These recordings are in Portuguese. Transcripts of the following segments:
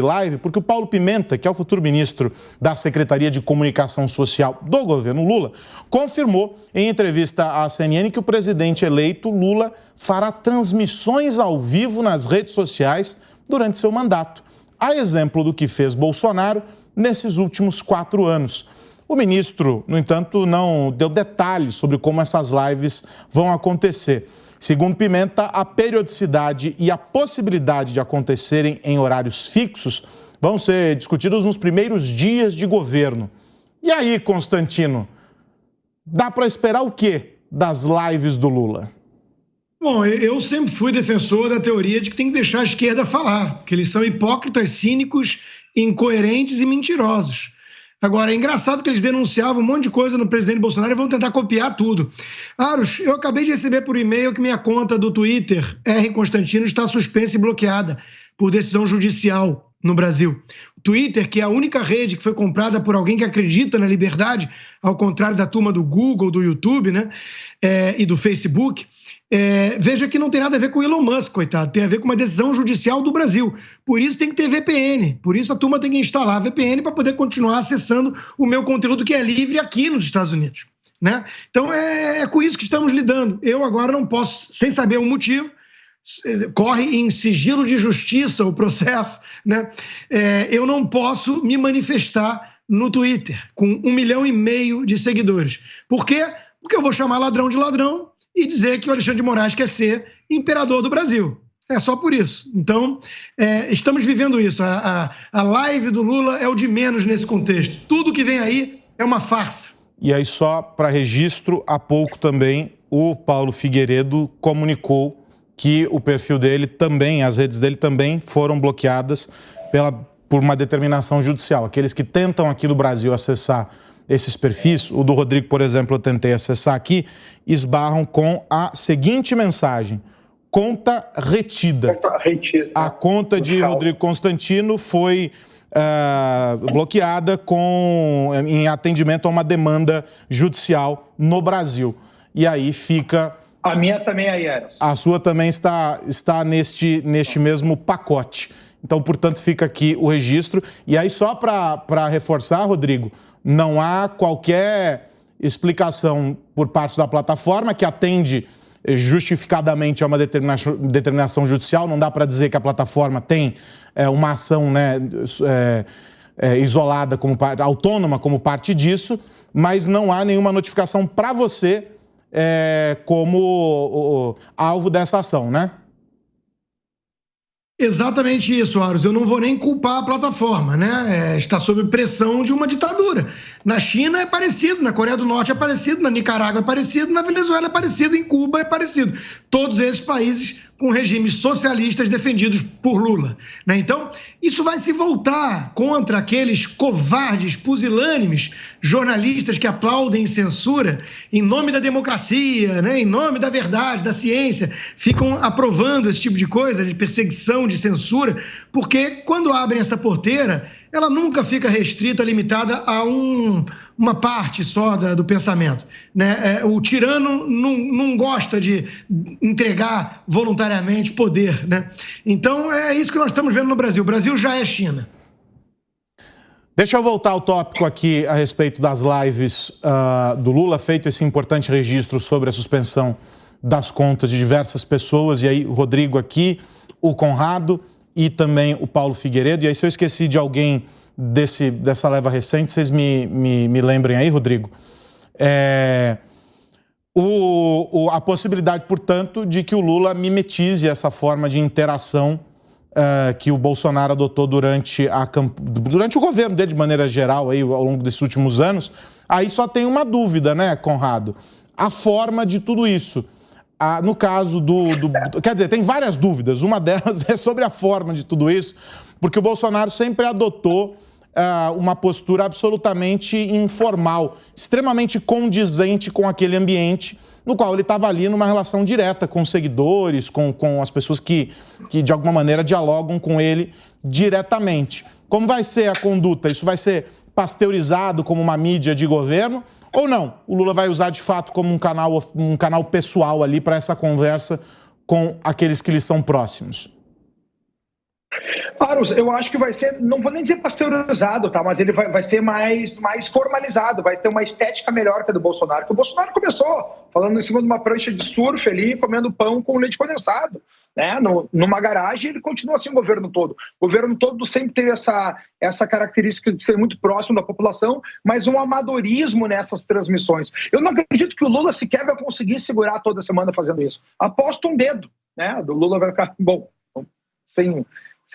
live, porque o Paulo Pimenta, que é o futuro ministro da Secretaria de Comunicação Social do governo Lula, confirmou em entrevista à CNN que o presidente eleito Lula fará transmissões ao vivo nas redes sociais durante seu mandato, a exemplo do que fez Bolsonaro nesses últimos 4 anos. O ministro, no entanto, não deu detalhes sobre como essas lives vão acontecer. Segundo Pimenta, a periodicidade e a possibilidade de acontecerem em horários fixos vão ser discutidos nos primeiros dias de governo. E aí, Constantino, dá para esperar o quê das lives do Lula? Bom, eu sempre fui defensor da teoria de que tem que deixar a esquerda falar, que eles são hipócritas, cínicos, incoerentes e mentirosos. Agora, é engraçado que eles denunciavam um monte de coisa no presidente Bolsonaro e vão tentar copiar tudo. Aros, eu acabei de receber por e-mail que minha conta do Twitter, R. Constantino, está suspensa e bloqueada por decisão judicial no Brasil. O Twitter, que é a única rede que foi comprada por alguém que acredita na liberdade, ao contrário da turma do Google, do YouTube, né, e do Facebook, veja que não tem nada a ver com o Elon Musk, coitado, tem a ver com uma decisão judicial do Brasil. Por isso tem que ter VPN, por isso a turma tem que instalar VPN para poder continuar acessando o meu conteúdo que é livre aqui nos Estados Unidos, né? Então é com isso que estamos lidando. Eu agora não posso, sem saber o motivo, corre em sigilo de justiça o processo, né? Eu não posso me manifestar no Twitter com 1,5 milhão de seguidores. Por quê? Porque eu vou chamar ladrão de ladrão e dizer que o Alexandre de Moraes quer ser imperador do Brasil. É só por isso. Então, estamos vivendo isso. A live do Lula é o de menos nesse contexto. Tudo que vem aí é uma farsa. E aí, só para registro, há pouco também o Paulo Figueiredo comunicou que o perfil dele também, as redes dele também foram bloqueadas por uma determinação judicial. Aqueles que tentam aqui no Brasil acessar esses perfis, o do Rodrigo, por exemplo, eu tentei acessar aqui, esbarram com a seguinte mensagem: conta retida. A conta de Rodrigo Constantino foi bloqueada em atendimento a uma demanda judicial no Brasil. E aí fica... A minha também aí, Eros. A sua também está neste mesmo pacote. Então, portanto, fica aqui o registro. E aí, só para reforçar, Rodrigo, não há qualquer explicação por parte da plataforma que atende justificadamente a uma determinação judicial. Não dá para dizer que a plataforma tem uma ação, né, isolada, autônoma como parte disso, mas não há nenhuma notificação para você como alvo dessa ação, né? Exatamente isso, Aros. Eu não vou nem culpar a plataforma, né? Está sob pressão de uma ditadura. Na China é parecido, na Coreia do Norte é parecido, na Nicarágua é parecido, na Venezuela é parecido, em Cuba é parecido. Todos esses países com regimes socialistas defendidos por Lula, né? Então, isso vai se voltar contra aqueles covardes, pusilânimes, jornalistas que aplaudem censura em nome da democracia, né? Em nome da verdade, da ciência, ficam aprovando esse tipo de coisa, de perseguição, de censura, porque quando abrem essa porteira, ela nunca fica restrita, limitada a uma parte só do pensamento, né? O tirano não gosta de entregar voluntariamente poder, né? Então é isso que nós estamos vendo no Brasil. O Brasil já é China. Deixa eu voltar ao tópico aqui a respeito das lives do Lula, feito esse importante registro sobre a suspensão das contas de diversas pessoas, e aí o Rodrigo aqui, o Conrado e também o Paulo Figueiredo. E aí, se eu esqueci de alguém dessa leva recente, vocês me lembrem aí, Rodrigo. A possibilidade, portanto, de que o Lula mimetize essa forma de interação que o Bolsonaro adotou durante o governo dele, de maneira geral, aí, ao longo desses últimos anos. Aí só tem uma dúvida, né, Conrado? A forma de tudo isso. No caso quer dizer, tem várias dúvidas. Uma delas é sobre a forma de tudo isso, porque o Bolsonaro sempre adotou uma postura absolutamente informal, extremamente condizente com aquele ambiente no qual ele estava ali numa relação direta com os seguidores, com as pessoas que de alguma maneira dialogam com ele diretamente. Como vai ser a conduta? Isso vai ser pasteurizado como uma mídia de governo ou não? O Lula vai usar de fato como um canal pessoal ali para essa conversa com aqueles que lhe são próximos? Claro, eu acho que vai ser, não vou nem dizer pasteurizado, tá? Mas ele vai ser mais formalizado, vai ter uma estética melhor que a do Bolsonaro. Porque o Bolsonaro começou falando em cima de uma prancha de surf ali, comendo pão com leite condensado, né? Numa garagem, ele continua assim o governo todo. O governo todo sempre teve essa característica de ser muito próximo da população, mas um amadorismo nessas transmissões. Eu não acredito que o Lula sequer vai conseguir segurar toda semana fazendo isso. Aposto um dedo, né? Do Lula vai ficar, bom, sem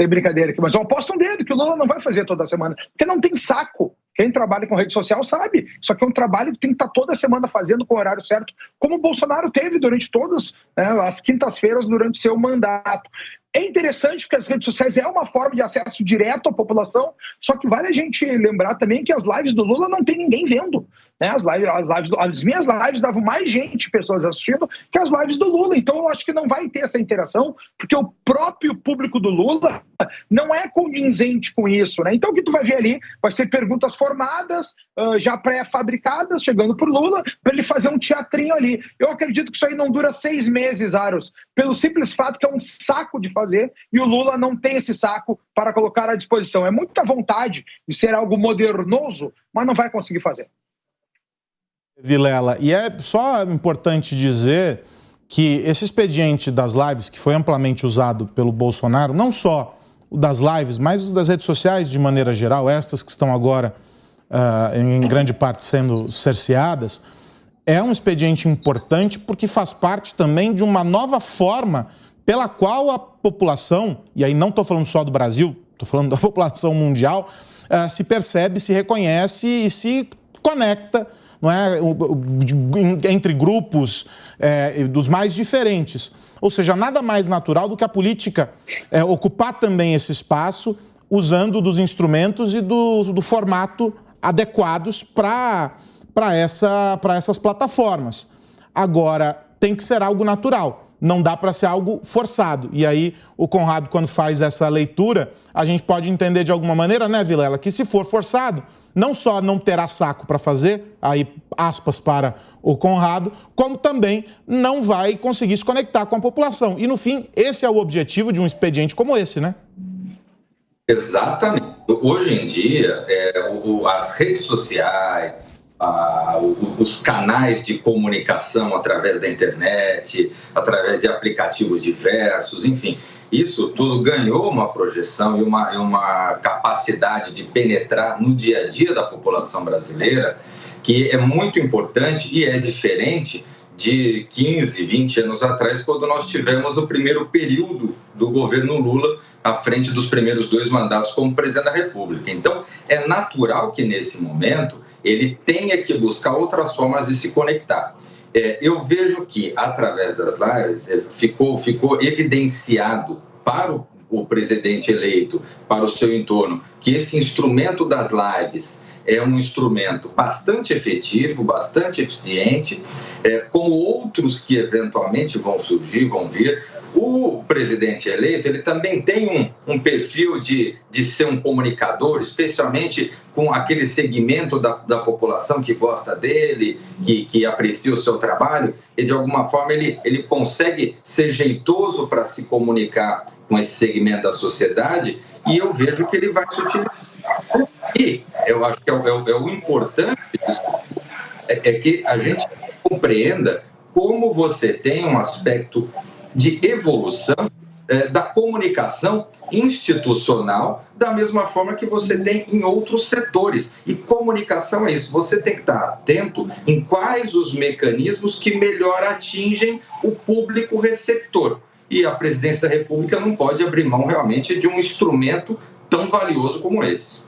brincadeira aqui, mas eu aposto um dedo que o Lula não vai fazer toda semana, porque não tem saco. Quem trabalha com rede social sabe, só que é um trabalho que tem que estar toda semana fazendo com o horário certo, como o Bolsonaro teve durante todas, né, as quintas-feiras durante seu mandato. É interessante porque as redes sociais é uma forma de acesso direto à população, só que vale a gente lembrar também que as lives do Lula não tem ninguém vendo, né? As minhas lives davam mais pessoas assistindo, que as lives do Lula. Então eu acho que não vai ter essa interação, porque o próprio público do Lula não é condizente com isso, né? Então o que tu vai ver ali vai ser perguntas formadas, já pré-fabricadas, chegando por Lula, para ele fazer um teatrinho ali. Eu acredito que isso aí não dura 6 meses, Aros, pelo simples fato que é um saco de fazer, e o Lula não tem esse saco para colocar à disposição. É muita vontade de ser algo modernoso, mas não vai conseguir fazer. Vilela, e é só importante dizer que esse expediente das lives, que foi amplamente usado pelo Bolsonaro, não só o das lives, mas o das redes sociais de maneira geral, estas que estão agora em grande parte sendo cerceadas, é um expediente importante porque faz parte também de uma nova forma pela qual a população, e aí não estou falando só do Brasil, estou falando da população mundial, se percebe, se reconhece e se conecta, não é, entre grupos dos mais diferentes. Ou seja, nada mais natural do que a política ocupar também esse espaço, usando dos instrumentos e do formato adequados para essas plataformas. Agora, tem que ser algo natural. Não dá para ser algo forçado. E aí, o Conrado, quando faz essa leitura, a gente pode entender de alguma maneira, né, Vilela, que se for forçado, não só não terá saco para fazer, aí aspas para o Conrado, como também não vai conseguir se conectar com a população. E, no fim, esse é o objetivo de um expediente como esse, né? Exatamente. Hoje em dia, as redes sociais, os canais de comunicação através da internet, através de aplicativos diversos, enfim, isso tudo ganhou uma projeção e uma capacidade de penetrar no dia a dia da população brasileira que é muito importante e é diferente de 15, 20 anos atrás, quando nós tivemos o primeiro período do governo Lula à frente dos primeiros 2 mandatos como presidente da República. Então, é natural que nesse momento ele tenha que buscar outras formas de se conectar. Eu vejo que, através das lives, ficou evidenciado para o presidente eleito, para o seu entorno, que esse instrumento das lives é um instrumento bastante efetivo, bastante eficiente, como outros que eventualmente vão surgir, vão vir. O presidente eleito, ele também tem um perfil de ser um comunicador, especialmente com aquele segmento da população que gosta dele, que aprecia o seu trabalho, e de alguma forma ele consegue ser jeitoso para se comunicar com esse segmento da sociedade, e eu vejo que ele vai se utilizar. E eu acho que o importante disso é que a gente compreenda como você tem um aspecto de evolução da comunicação institucional, da mesma forma que você tem em outros setores. E comunicação é isso, você tem que estar atento em quais os mecanismos que melhor atingem o público receptor. E a presidência da República não pode abrir mão realmente de um instrumento tão valioso como esse.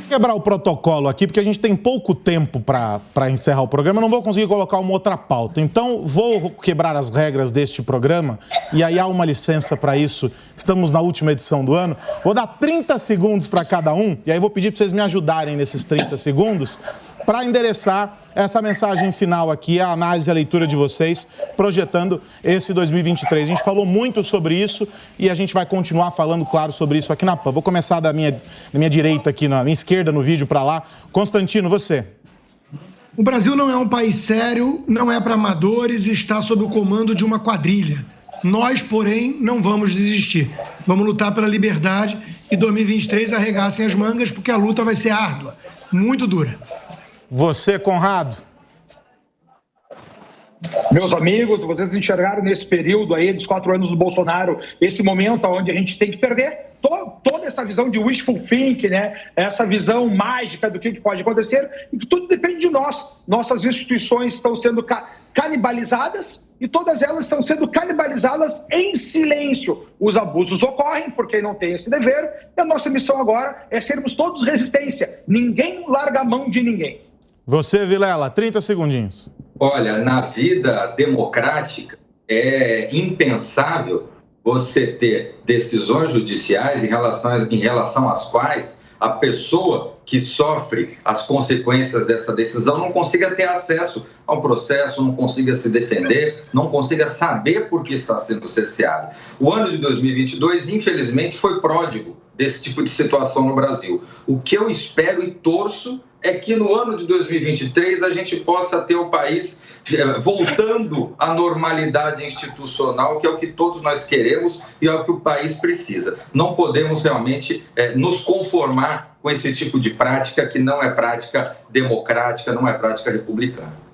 Quebrar o protocolo aqui, porque a gente tem pouco tempo para encerrar o programa, eu não vou conseguir colocar uma outra pauta. Então, vou quebrar as regras deste programa, e aí há uma licença para isso. Estamos na última edição do ano. Vou dar 30 segundos para cada um, e aí vou pedir para vocês me ajudarem nesses 30 segundos para endereçar essa mensagem final aqui, a análise e a leitura de vocês, projetando esse 2023. A gente falou muito sobre isso e a gente vai continuar falando, claro, sobre isso aqui na PAN. Vou começar da minha direita aqui, na minha esquerda, no vídeo, para lá. Constantino, você. O Brasil não é um país sério, não é para amadores e está sob o comando de uma quadrilha. Nós, porém, não vamos desistir. Vamos lutar pela liberdade e 2023 arregassem as mangas, porque a luta vai ser árdua, muito dura. Você, Conrado? Meus amigos, vocês enxergaram nesse período aí dos 4 anos do Bolsonaro, esse momento onde a gente tem que perder toda essa visão de wishful thinking, né? Essa visão mágica do que pode acontecer, e que tudo depende de nós. Nossas instituições estão sendo canibalizadas e todas elas estão sendo canibalizadas em silêncio. Os abusos ocorrem porque não tem esse dever, e a nossa missão agora é sermos todos resistência. Ninguém larga a mão de ninguém. Você, Vilela, 30 segundinhos. Olha, na vida democrática é impensável você ter decisões judiciais em relação às quais a pessoa que sofre as consequências dessa decisão não consiga ter acesso ao processo, não consiga se defender, não consiga saber por que está sendo cerceado. O ano de 2022, infelizmente, foi pródigo desse tipo de situação no Brasil. O que eu espero e torço é que no ano de 2023 a gente possa ter o país voltando à normalidade institucional, que é o que todos nós queremos e é o que o país precisa. Não podemos realmente nos conformar com esse tipo de prática que não é prática democrática, não é prática republicana.